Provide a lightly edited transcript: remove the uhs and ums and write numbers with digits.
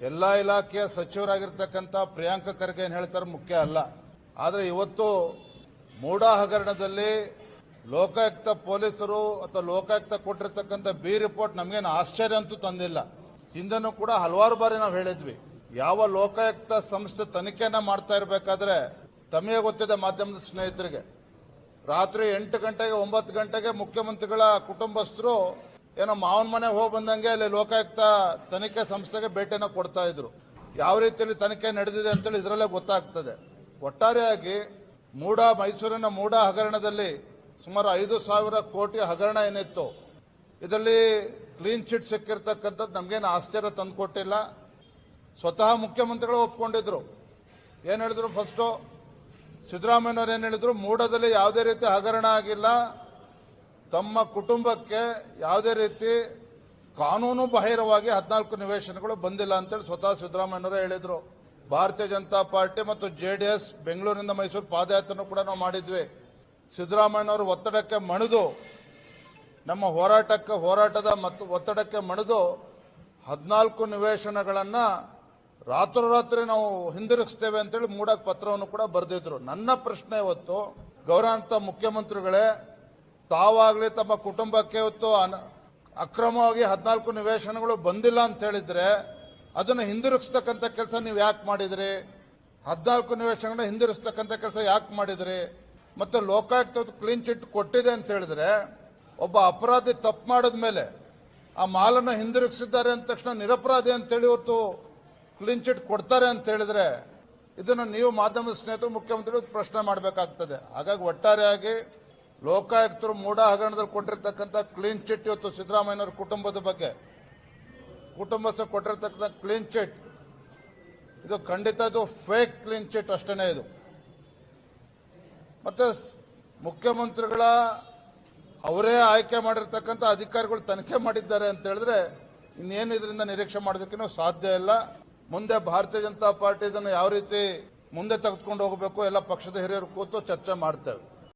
ಎಲ್ಲ ಇಲಾಖೆಯ ಸಚಿವರಾಗಿರ್ತಕ್ಕಂಥ ಪ್ರಿಯಾಂಕ ಖರ್ಗೆ ಏನು ಹೇಳ್ತಾರೆ ಮುಖ್ಯ ಅಲ್ಲ. ಆದರೆ ಇವತ್ತು ಮೂಡಾ ಹಗರಣದಲ್ಲಿ ಲೋಕಾಯುಕ್ತ ಪೊಲೀಸರು ಅಥವಾ ಲೋಕಾಯುಕ್ತ ಕೊಟ್ಟಿರ್ತಕ್ಕಂಥ ಬಿ ರಿಪೋರ್ಟ್ ನಮಗೇನು ಆಶ್ಚರ್ಯ ಅಂತೂ ತಂದಿಲ್ಲ. ಹಿಂದನೂ ಕೂಡ ಹಲವಾರು ಬಾರಿ ನಾವು ಹೇಳಿದ್ವಿ, ಯಾವ ಲೋಕಾಯುಕ್ತ ಸಂಸ್ಥೆ ತನಿಖೆಯನ್ನ ಮಾಡ್ತಾ ಇರಬೇಕಾದ್ರೆ ತಮಗೆ ಗೊತ್ತಿದೆ ಮಾಧ್ಯಮದ ಸ್ನೇಹಿತರಿಗೆ, ರಾತ್ರಿ 8 ಗಂಟೆಗೆ 9 ಗಂಟೆಗೆ ಮುಖ್ಯಮಂತ್ರಿಗಳ ಕುಟುಂಬಸ್ಥರು ಏನೋ ಮಾವನ ಮನೆಗೆ ಹೋಗಿ ಬಂದಂಗೆ ಅಲ್ಲಿ ಲೋಕಾಯುಕ್ತ ತನಿಖೆ ಸಂಸ್ಥೆಗೆ ಭೇಟಿಯನ್ನು ಕೊಡ್ತಾ ಇದ್ರು. ಯಾವ ರೀತಿಯಲ್ಲಿ ತನಿಖೆ ನಡೆದಿದೆ ಅಂತೇಳಿ ಇದರಲ್ಲೇ ಗೊತ್ತಾಗ್ತದೆ. ಒಟ್ಟಾರೆಯಾಗಿ ಮೈಸೂರಿನ ಮೂಡಾ ಹಗರಣದಲ್ಲಿ ಸುಮಾರು 5,000 ಕೋಟಿ ಹಗರಣ ಏನಿತ್ತು, ಇದರಲ್ಲಿ ಕ್ಲೀನ್ ಚಿಟ್ ಸಿಕ್ಕಿರ್ತಕ್ಕಂಥದ್ದು ನಮಗೇನು ಆಶ್ಚರ್ಯ ತಂದುಕೊಟ್ಟಿಲ್ಲ. ಸ್ವತಃ ಮುಖ್ಯಮಂತ್ರಿಗಳು ಒಪ್ಕೊಂಡಿದ್ರು. ಏನು ಹೇಳಿದ್ರು, ಫಸ್ಟು ಸಿದ್ದರಾಮಯ್ಯನವರು ಏನು ಹೇಳಿದ್ರು, ಮೂಡಾದಲ್ಲಿ ಯಾವುದೇ ರೀತಿ ಹಗರಣ ಆಗಿಲ್ಲ, ತಮ್ಮ ಕುಟುಂಬಕ್ಕೆ ಯಾವುದೇ ರೀತಿ ಕಾನೂನು ಬಾಹಿರವಾಗಿ 14 ನಿವೇಶನಗಳು ಬಂದಿಲ್ಲ ಅಂತೇಳಿ ಸ್ವತಃ ಸಿದ್ದರಾಮಯ್ಯನವರೇ ಹೇಳಿದ್ರು. ಭಾರತೀಯ ಜನತಾ ಪಾರ್ಟಿ ಮತ್ತು ಜೆಡಿಎಸ್ ಬೆಂಗಳೂರಿನಿಂದ ಮೈಸೂರು ಪಾದಯಾತ್ರೆನೂ ಕೂಡ ನಾವು ಮಾಡಿದ್ವಿ. ಸಿದ್ದರಾಮಯ್ಯನವರು ಒತ್ತಡಕ್ಕೆ ಮಣಿದು, ನಮ್ಮ ಹೋರಾಟದ ಮತ್ತು ಒತ್ತಡಕ್ಕೆ ಮಣಿದು 14 ನಿವೇಶನಗಳನ್ನು ರಾತ್ರೋರಾತ್ರಿ ನಾವು ಹಿಂದಿರುಗಿಸ್ತೇವೆ ಅಂತೇಳಿ ಮೂಡಕ್ಕೆ ಪತ್ರವನ್ನು ಕೂಡ ಬರೆದಿದ್ರು. ನನ್ನ ಪ್ರಶ್ನೆ ಇವತ್ತು, ಗೌರವಾನ್ವಿತ ಮುಖ್ಯಮಂತ್ರಿಗಳೇ, ತಾವಾಗಲಿ ತಮ್ಮ ಕುಟುಂಬಕ್ಕೆ ಇವತ್ತು ಅಕ್ರಮವಾಗಿ 14 ನಿವೇಶನಗಳು ಬಂದಿಲ್ಲ ಅಂತ ಹೇಳಿದ್ರೆ ಅದನ್ನು ಹಿಂದಿರುಗಿಸ್ತಕ್ಕಂಥ ಕೆಲಸ ನೀವು ಯಾಕೆ ಮಾಡಿದ್ರಿ? 14 ನಿವೇಶನಗಳನ್ನ ಹಿಂದಿರುಗಿಸ್ತಕ್ಕಂಥ ಕೆಲಸ ಯಾಕೆ ಮಾಡಿದ್ರಿ? ಮತ್ತೆ ಲೋಕಾಯುಕ್ತ ಕ್ಲೀನ್ ಚಿಟ್ ಕೊಟ್ಟಿದೆ ಅಂತ ಹೇಳಿದ್ರೆ, ಒಬ್ಬ ಅಪರಾಧಿ ತಪ್ಪು ಮಾಡಿದ ಮೇಲೆ ಆ ಮಾಲನ್ನು ಹಿಂದಿರುಗಿಸಿದ್ದಾರೆ ಅಂದ ತಕ್ಷಣ ನಿರಪರಾಧಿ ಅಂತೇಳಿ ಇವತ್ತು ಕ್ಲೀನ್ ಚಿಟ್ ಕೊಡ್ತಾರೆ ಅಂತ ಹೇಳಿದ್ರೆ, ಇದನ್ನು ನೀವು ಮಾಧ್ಯಮದ ಸ್ನೇಹಿತರು ಮುಖ್ಯಮಂತ್ರಿಗಳು ಪ್ರಶ್ನೆ ಮಾಡಬೇಕಾಗ್ತದೆ. ಹಾಗಾಗಿ ಒಟ್ಟಾರೆಯಾಗಿ ಲೋಕಾಯುಕ್ತರು ಮೂಡಾ ಹಗರಣದಲ್ಲಿ ಕೊಟ್ಟಿರ್ತಕ್ಕಂಥ ಕ್ಲೀನ್ ಚಿಟ್, ಇವತ್ತು ಸಿದ್ದರಾಮಯ್ಯನವರ ಕುಟುಂಬದ ಬಗ್ಗೆ ಕುಟುಂಬಸ್ಥರು ಕೊಟ್ಟಿರ್ತಕ್ಕಂಥ ಕ್ಲೀನ್ ಚಿಟ್, ಇದು ಖಂಡಿತ ಇದು ಫೇಕ್ ಕ್ಲೀನ್ ಚಿಟ್ ಅಷ್ಟೇ. ಇದು ಮತ್ತೆ ಮುಖ್ಯಮಂತ್ರಿಗಳ ಅವರೇ ಆಯ್ಕೆ ಮಾಡಿರ್ತಕ್ಕಂಥ ಅಧಿಕಾರಿಗಳು ತನಿಖೆ ಮಾಡಿದ್ದಾರೆ ಅಂತ ಹೇಳಿದ್ರೆ ಇನ್ನೇನು ಇದರಿಂದ ನಿರೀಕ್ಷೆ ಮಾಡೋದಕ್ಕೂ ಸಾಧ್ಯ ಇಲ್ಲ. ಮುಂದೆ ಭಾರತೀಯ ಜನತಾ ಪಾರ್ಟಿ ಇದನ್ನು ಯಾವ ರೀತಿ ಮುಂದೆ ತೆಗೆದುಕೊಂಡು ಹೋಗಬೇಕು ಎಲ್ಲ ಪಕ್ಷದ ಹಿರಿಯರು ಕೂತು ಚರ್ಚೆ ಮಾಡ್ತೇವೆ.